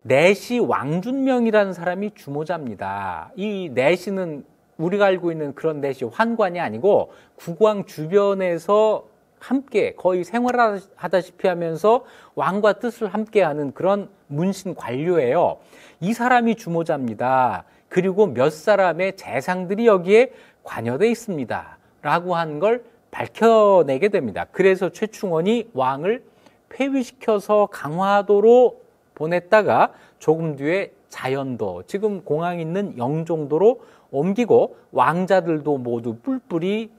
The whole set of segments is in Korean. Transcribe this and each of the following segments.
내시 왕준명이라는 사람이 주모자입니다. 이 내시는 우리가 알고 있는 그런 내시 환관이 아니고 국왕 주변에서 함께 거의 생활하다시피 하면서 왕과 뜻을 함께하는 그런 문신 관료예요. 이 사람이 주모자입니다. 그리고 몇 사람의 재상들이 여기에 관여되어 있습니다. 라고 한 걸 밝혀내게 됩니다. 그래서 최충원이 왕을 폐위시켜서 강화도로 보냈다가 조금 뒤에 자연도, 지금 공항에 있는 영종도로 옮기고 왕자들도 모두 뿔뿔이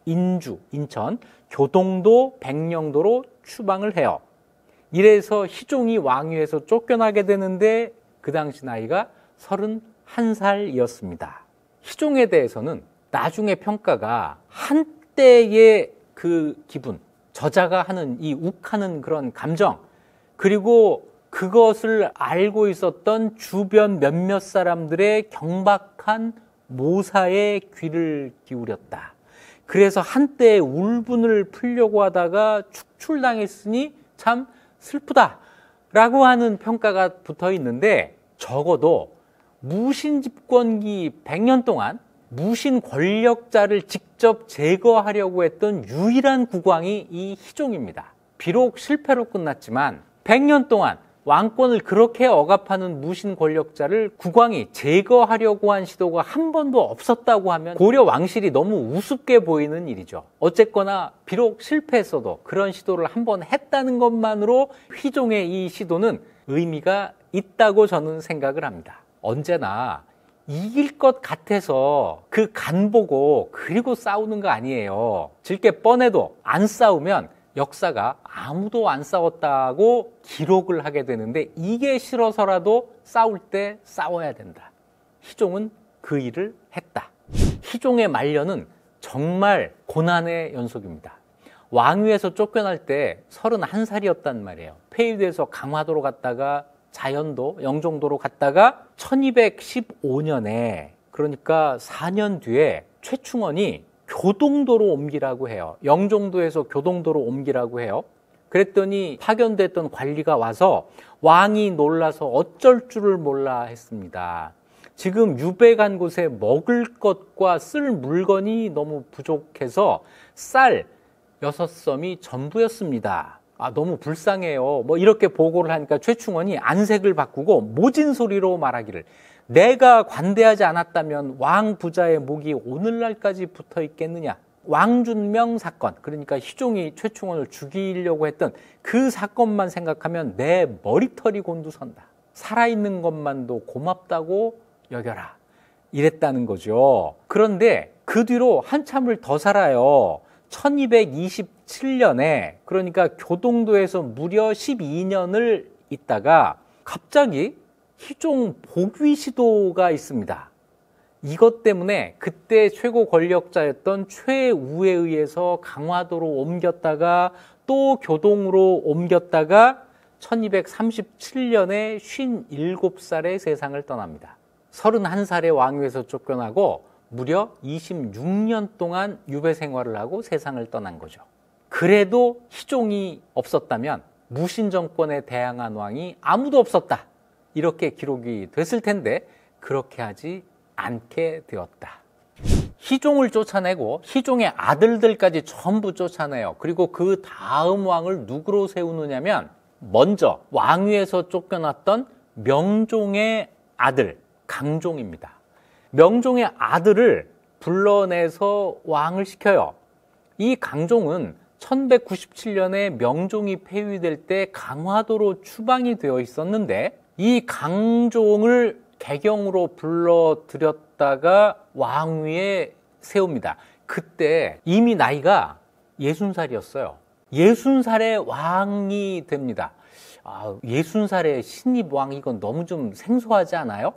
인주, 인천, 교동도, 백령도로 추방을 해요. 이래서 희종이 왕위에서 쫓겨나게 되는데 그 당시 나이가 31살이었습니다. 희종에 대해서는 나중에 평가가 한때의 그 기분, 저자가 하는 이 욱하는 그런 감정, 그리고 그것을 알고 있었던 주변 몇몇 사람들의 경박한 모사에 귀를 기울였다. 그래서 한때 울분을 풀려고 하다가 축출당했으니 참 슬프다라고 하는 평가가 붙어 있는데, 적어도 무신 집권기 100년 동안 무신 권력자를 직접 제거하려고 했던 유일한 국왕이 이 희종입니다. 비록 실패로 끝났지만 100년 동안 왕권을 그렇게 억압하는 무신 권력자를 국왕이 제거하려고 한 시도가 한 번도 없었다고 하면 고려 왕실이 너무 우습게 보이는 일이죠. 어쨌거나 비록 실패했어도 그런 시도를 한 번 했다는 것만으로 희종의 이 시도는 의미가 있다고 저는 생각을 합니다. 언제나 이길 것 같아서 그 간 보고 그리고 싸우는 거 아니에요. 질게 뻔해도 안 싸우면 역사가 아무도 안 싸웠다고 기록을 하게 되는데, 이게 싫어서라도 싸울 때 싸워야 된다. 희종은 그 일을 했다. 희종의 말년은 정말 고난의 연속입니다. 왕위에서 쫓겨날 때 31살이었단 말이에요. 폐위돼서 강화도로 갔다가 자연도, 영종도로 갔다가 1215년에, 그러니까 4년 뒤에 최충원이 교동도로 옮기라고 해요. 영종도에서 교동도로 옮기라고 해요. 그랬더니 파견됐던 관리가 와서 왕이 놀라서 어쩔 줄을 몰라 했습니다. 지금 유배간 곳에 먹을 것과 쓸 물건이 너무 부족해서 쌀 6섬이 전부였습니다. 너무 불쌍해요. 이렇게 보고를 하니까 최충원이 안색을 바꾸고 모진 소리로 말하기를, 내가 관대하지 않았다면 왕 부자의 목이 오늘날까지 붙어 있겠느냐. 왕준명 사건, 그러니까 희종이 최충원을 죽이려고 했던 그 사건만 생각하면 내 머리털이 곤두선다. 살아있는 것만도 고맙다고 여겨라. 이랬다는 거죠. 그런데 그 뒤로 한참을 더 살아요. 1227년에, 그러니까 교동도에서 무려 12년을 있다가 갑자기 희종 복위 시도가 있습니다. 이것 때문에 그때 최고 권력자였던 최우에 의해서 강화도로 옮겼다가 또 교동으로 옮겼다가 1237년에 57살의 세상을 떠납니다. 31살의 왕위에서 쫓겨나고 무려 26년 동안 유배 생활을 하고 세상을 떠난 거죠. 그래도 희종이 없었다면 무신 정권에 대항한 왕이 아무도 없었다. 이렇게 기록이 됐을 텐데 그렇게 하지 않게 되었다. 희종을 쫓아내고 희종의 아들들까지 전부 쫓아내요. 그리고 그 다음 왕을 누구로 세우느냐면, 먼저 왕위에서 쫓겨났던 명종의 아들 강종입니다. 명종의 아들을 불러내서 왕을 시켜요. 이 강종은 1197년에 명종이 폐위될 때 강화도로 추방이 되어 있었는데, 이 강종을 개경으로 불러들였다가 왕위에 세웁니다. 그때 이미 나이가 60살이었어요. 60살의 왕이 됩니다. 60살의 신입 왕, 이건 너무 좀 생소하지 않아요?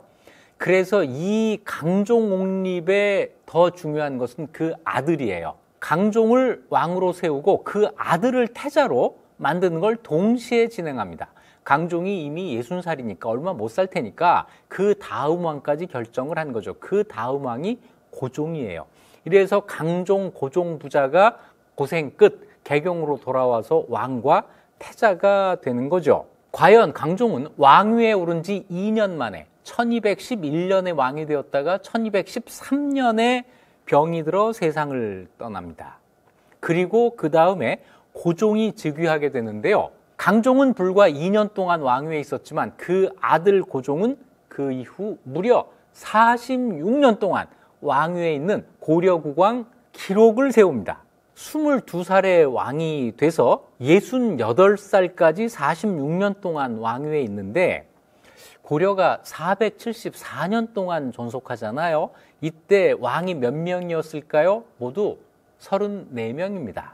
그래서 이 강종 옹립에 더 중요한 것은 그 아들이에요. 강종을 왕으로 세우고 그 아들을 태자로 만드는 걸 동시에 진행합니다. 강종이 이미 60살이니까 얼마 못 살 테니까 그 다음 왕까지 결정을 한 거죠. 그 다음 왕이 고종이에요. 이래서 강종, 고종 부자가 고생 끝 개경으로 돌아와서 왕과 태자가 되는 거죠. 과연 강종은 왕위에 오른 지 2년 만에 1211년에 왕이 되었다가 1213년에 병이 들어 세상을 떠납니다. 그리고 그 다음에 고종이 즉위하게 되는데요. 강종은 불과 2년 동안 왕위에 있었지만 그 아들 고종은 그 이후 무려 46년 동안 왕위에 있는 고려국왕 기록을 세웁니다. 22살에 왕이 돼서 68살까지 46년 동안 왕위에 있는데 고려가 474년 동안 존속하잖아요. 이때 왕이 몇 명이었을까요? 모두 34명입니다.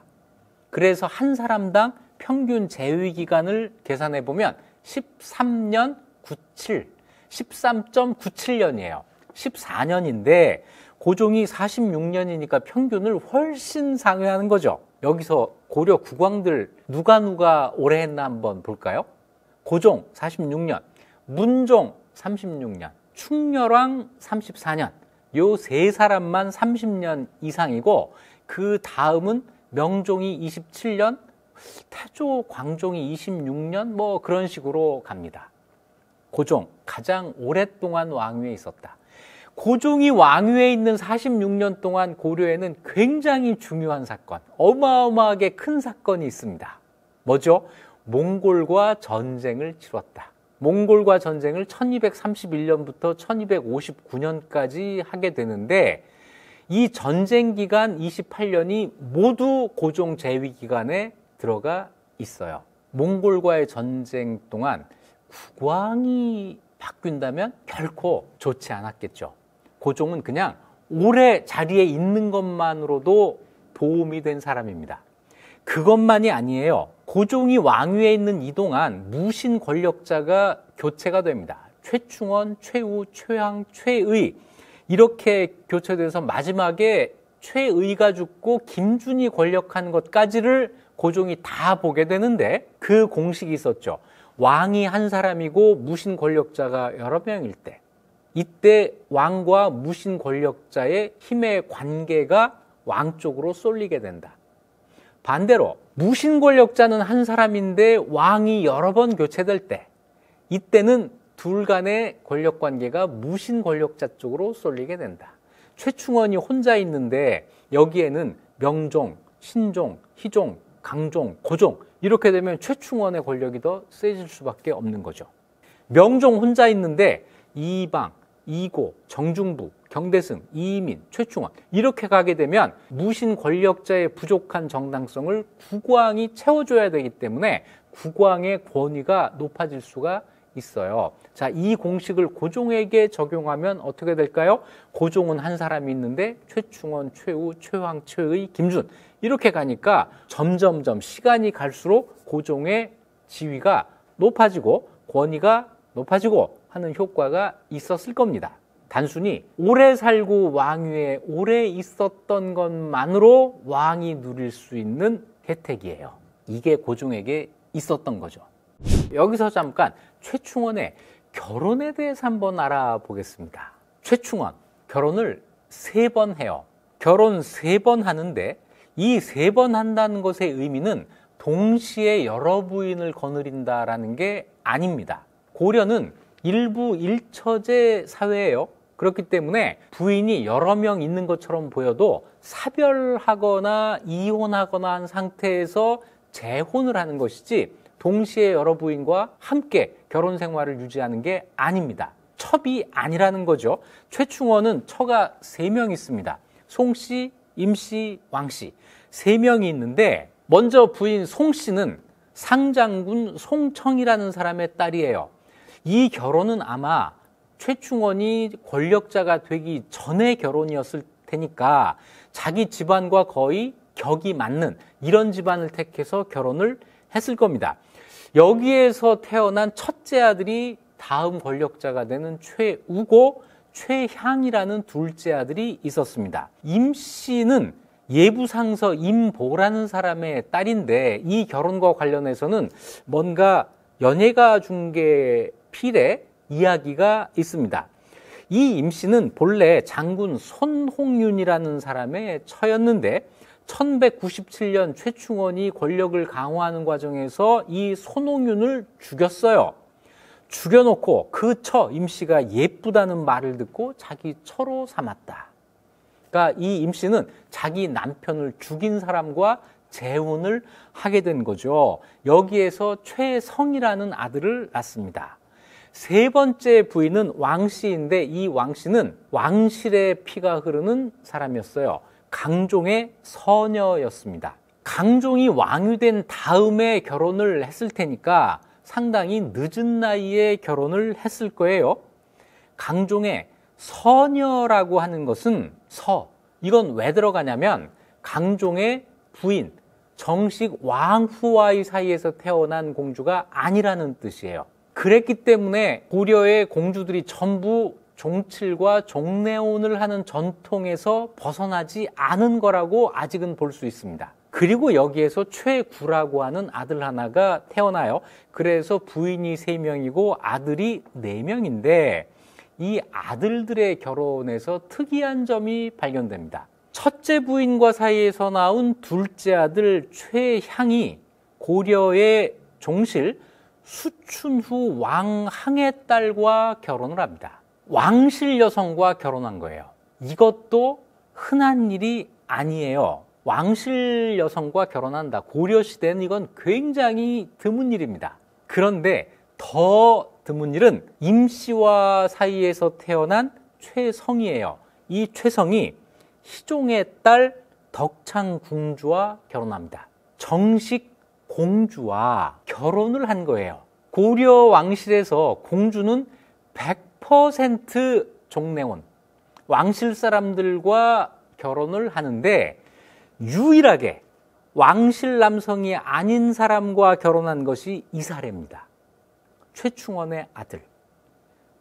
그래서 한 사람당 평균 재위 기간을 계산해 보면 13.97년이에요. 14년인데 고종이 46년이니까 평균을 훨씬 상회하는 거죠. 여기서 고려 국왕들 누가 오래 했나 한번 볼까요? 고종 46년, 문종 36년, 충렬왕 34년. 요 세 사람만 30년 이상이고 그 다음은 명종이 27년, 태조, 광종이 26년 뭐 그런 식으로 갑니다. 고종 가장 오랫동안 왕위에 있었다. 고종이 왕위에 있는 46년 동안 고려에는 굉장히 중요한 사건, 어마어마하게 큰 사건이 있습니다. 뭐죠? 몽골과 전쟁을 치렀다. 몽골과 전쟁을 1231년부터 1259년까지 하게 되는데 이 전쟁 기간 28년이 모두 고종 재위 기간에 들어가 있어요. 몽골과의 전쟁 동안 국왕이 바뀐다면 결코 좋지 않았겠죠. 고종은 그냥 오래 자리에 있는 것만으로도 도움이 된 사람입니다. 그것만이 아니에요. 고종이 왕위에 있는 이 동안 무신 권력자가 교체가 됩니다. 최충원, 최우, 최황, 최의 이렇게 교체돼서 마지막에 최의가 죽고 김준이 권력한 것까지를 고종이 다 보게 되는데 그 공식이 있었죠. 왕이 한 사람이고 무신 권력자가 여러 명일 때 이때 왕과 무신 권력자의 힘의 관계가 왕 쪽으로 쏠리게 된다. 반대로 무신 권력자는 한 사람인데 왕이 여러 번 교체될 때 이때는 둘 간의 권력 관계가 무신 권력자 쪽으로 쏠리게 된다. 최충원이 혼자 있는데 여기에는 명종, 신종, 희종, 강종, 고종 이렇게 되면 최충원의 권력이 더 세질 수밖에 없는 거죠. 명종 혼자 있는데 이방, 이고, 정중부, 경대승, 이민, 최충원 이렇게 가게 되면 무신 권력자의 부족한 정당성을 국왕이 채워줘야 되기 때문에 국왕의 권위가 높아질 수가 있어요. 자, 이 공식을 고종에게 적용하면 어떻게 될까요? 고종은 한 사람이 있는데 최충원, 최우, 최황, 최의, 김준 이렇게 가니까 점점점 시간이 갈수록 고종의 지위가 높아지고 권위가 높아지고 하는 효과가 있었을 겁니다. 단순히 오래 살고 왕위에 오래 있었던 것만으로 왕이 누릴 수 있는 혜택이에요. 이게 고종에게 있었던 거죠. 여기서 잠깐 최충원의 결혼에 대해서 한번 알아보겠습니다. 최충원 결혼을 3번 해요. 결혼 3번 하는데 이 3번 한다는 것의 의미는 동시에 여러 부인을 거느린다라는 게 아닙니다. 고려는 일부 일처제 사회예요. 그렇기 때문에 부인이 여러 명 있는 것처럼 보여도 사별하거나 이혼하거나 한 상태에서 재혼을 하는 것이지 동시에 여러 부인과 함께 결혼 생활을 유지하는 게 아닙니다. 첩이 아니라는 거죠. 최충원은 처가 3명 있습니다. 송씨, 임씨, 왕씨 3명이 있는데 먼저 부인 송씨는 상장군 송청이라는 사람의 딸이에요. 이 결혼은 아마 최충원이 권력자가 되기 전의 결혼이었을 테니까 자기 집안과 거의 격이 맞는 이런 집안을 택해서 결혼을 했을 겁니다. 여기에서 태어난 첫째 아들이 다음 권력자가 되는 최우고 최향이라는 둘째 아들이 있었습니다. 임씨는 예부상서 임보라는 사람의 딸인데 이 결혼과 관련해서는 뭔가 연예가 중계 필에 이야기가 있습니다. 이 임씨는 본래 장군 손홍윤이라는 사람의 처였는데 1197년 최충원이 권력을 강화하는 과정에서 이 손홍윤을 죽였어요. 죽여놓고 그 처 임씨가 예쁘다는 말을 듣고 자기 처로 삼았다. 그러니까 이 임씨는 자기 남편을 죽인 사람과 재혼을 하게 된 거죠. 여기에서 최성이라는 아들을 낳습니다. 세 번째 부인은 왕씨인데 이 왕씨는 왕실의 피가 흐르는 사람이었어요. 강종의 서녀였습니다. 강종이 왕이 된 다음에 결혼을 했을 테니까 상당히 늦은 나이에 결혼을 했을 거예요. 강종의 서녀라고 하는 것은 이건 왜 들어가냐면 강종의 부인, 정식 왕후와의 사이에서 태어난 공주가 아니라는 뜻이에요. 그랬기 때문에 고려의 공주들이 전부 종칠과 종례혼을 하는 전통에서 벗어나지 않은 거라고 아직은 볼 수 있습니다. 그리고 여기에서 최구라고 하는 아들 하나가 태어나요. 그래서 부인이 3명이고 아들이 4명인데 이 아들들의 결혼에서 특이한 점이 발견됩니다. 첫째 부인과 사이에서 나온 둘째 아들 최향이 고려의 종실 수춘후 왕항의 딸과 결혼을 합니다. 왕실 여성과 결혼한 거예요. 이것도 흔한 일이 아니에요. 왕실 여성과 결혼한다. 고려시대는 이건 굉장히 드문 일입니다. 그런데 더 드문 일은 임씨와 사이에서 태어난 최성이에요. 이 최성이 희종의 딸 덕창궁주와 결혼합니다. 정식 공주와 결혼을 한 거예요. 고려 왕실에서 공주는 100% 종례혼, 왕실 사람들과 결혼을 하는데 유일하게 왕실 남성이 아닌 사람과 결혼한 것이 이 사례입니다. 최충원의 아들.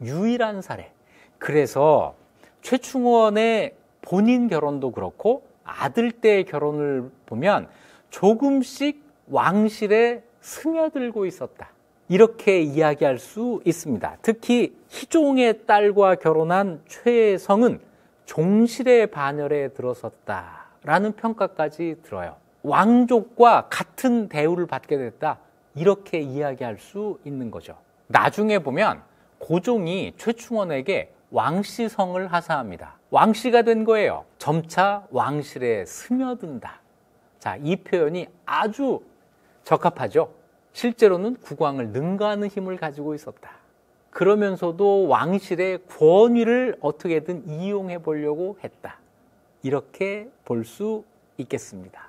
유일한 사례. 그래서 최충원의 본인 결혼도 그렇고 아들 때의 결혼을 보면 조금씩 왕실에 스며들고 있었다. 이렇게 이야기할 수 있습니다. 특히 희종의 딸과 결혼한 최성은 종실의 반열에 들어섰다라는 평가까지 들어요. 왕족과 같은 대우를 받게 됐다. 이렇게 이야기할 수 있는 거죠. 나중에 보면 고종이 최충원에게 왕씨성을 하사합니다. 왕씨가 된 거예요. 점차 왕실에 스며든다. 자, 이 표현이 아주 적합하죠. 실제로는 국왕을 능가하는 힘을 가지고 있었다. 그러면서도 왕실의 권위를 어떻게든 이용해 보려고 했다. 이렇게 볼 수 있겠습니다.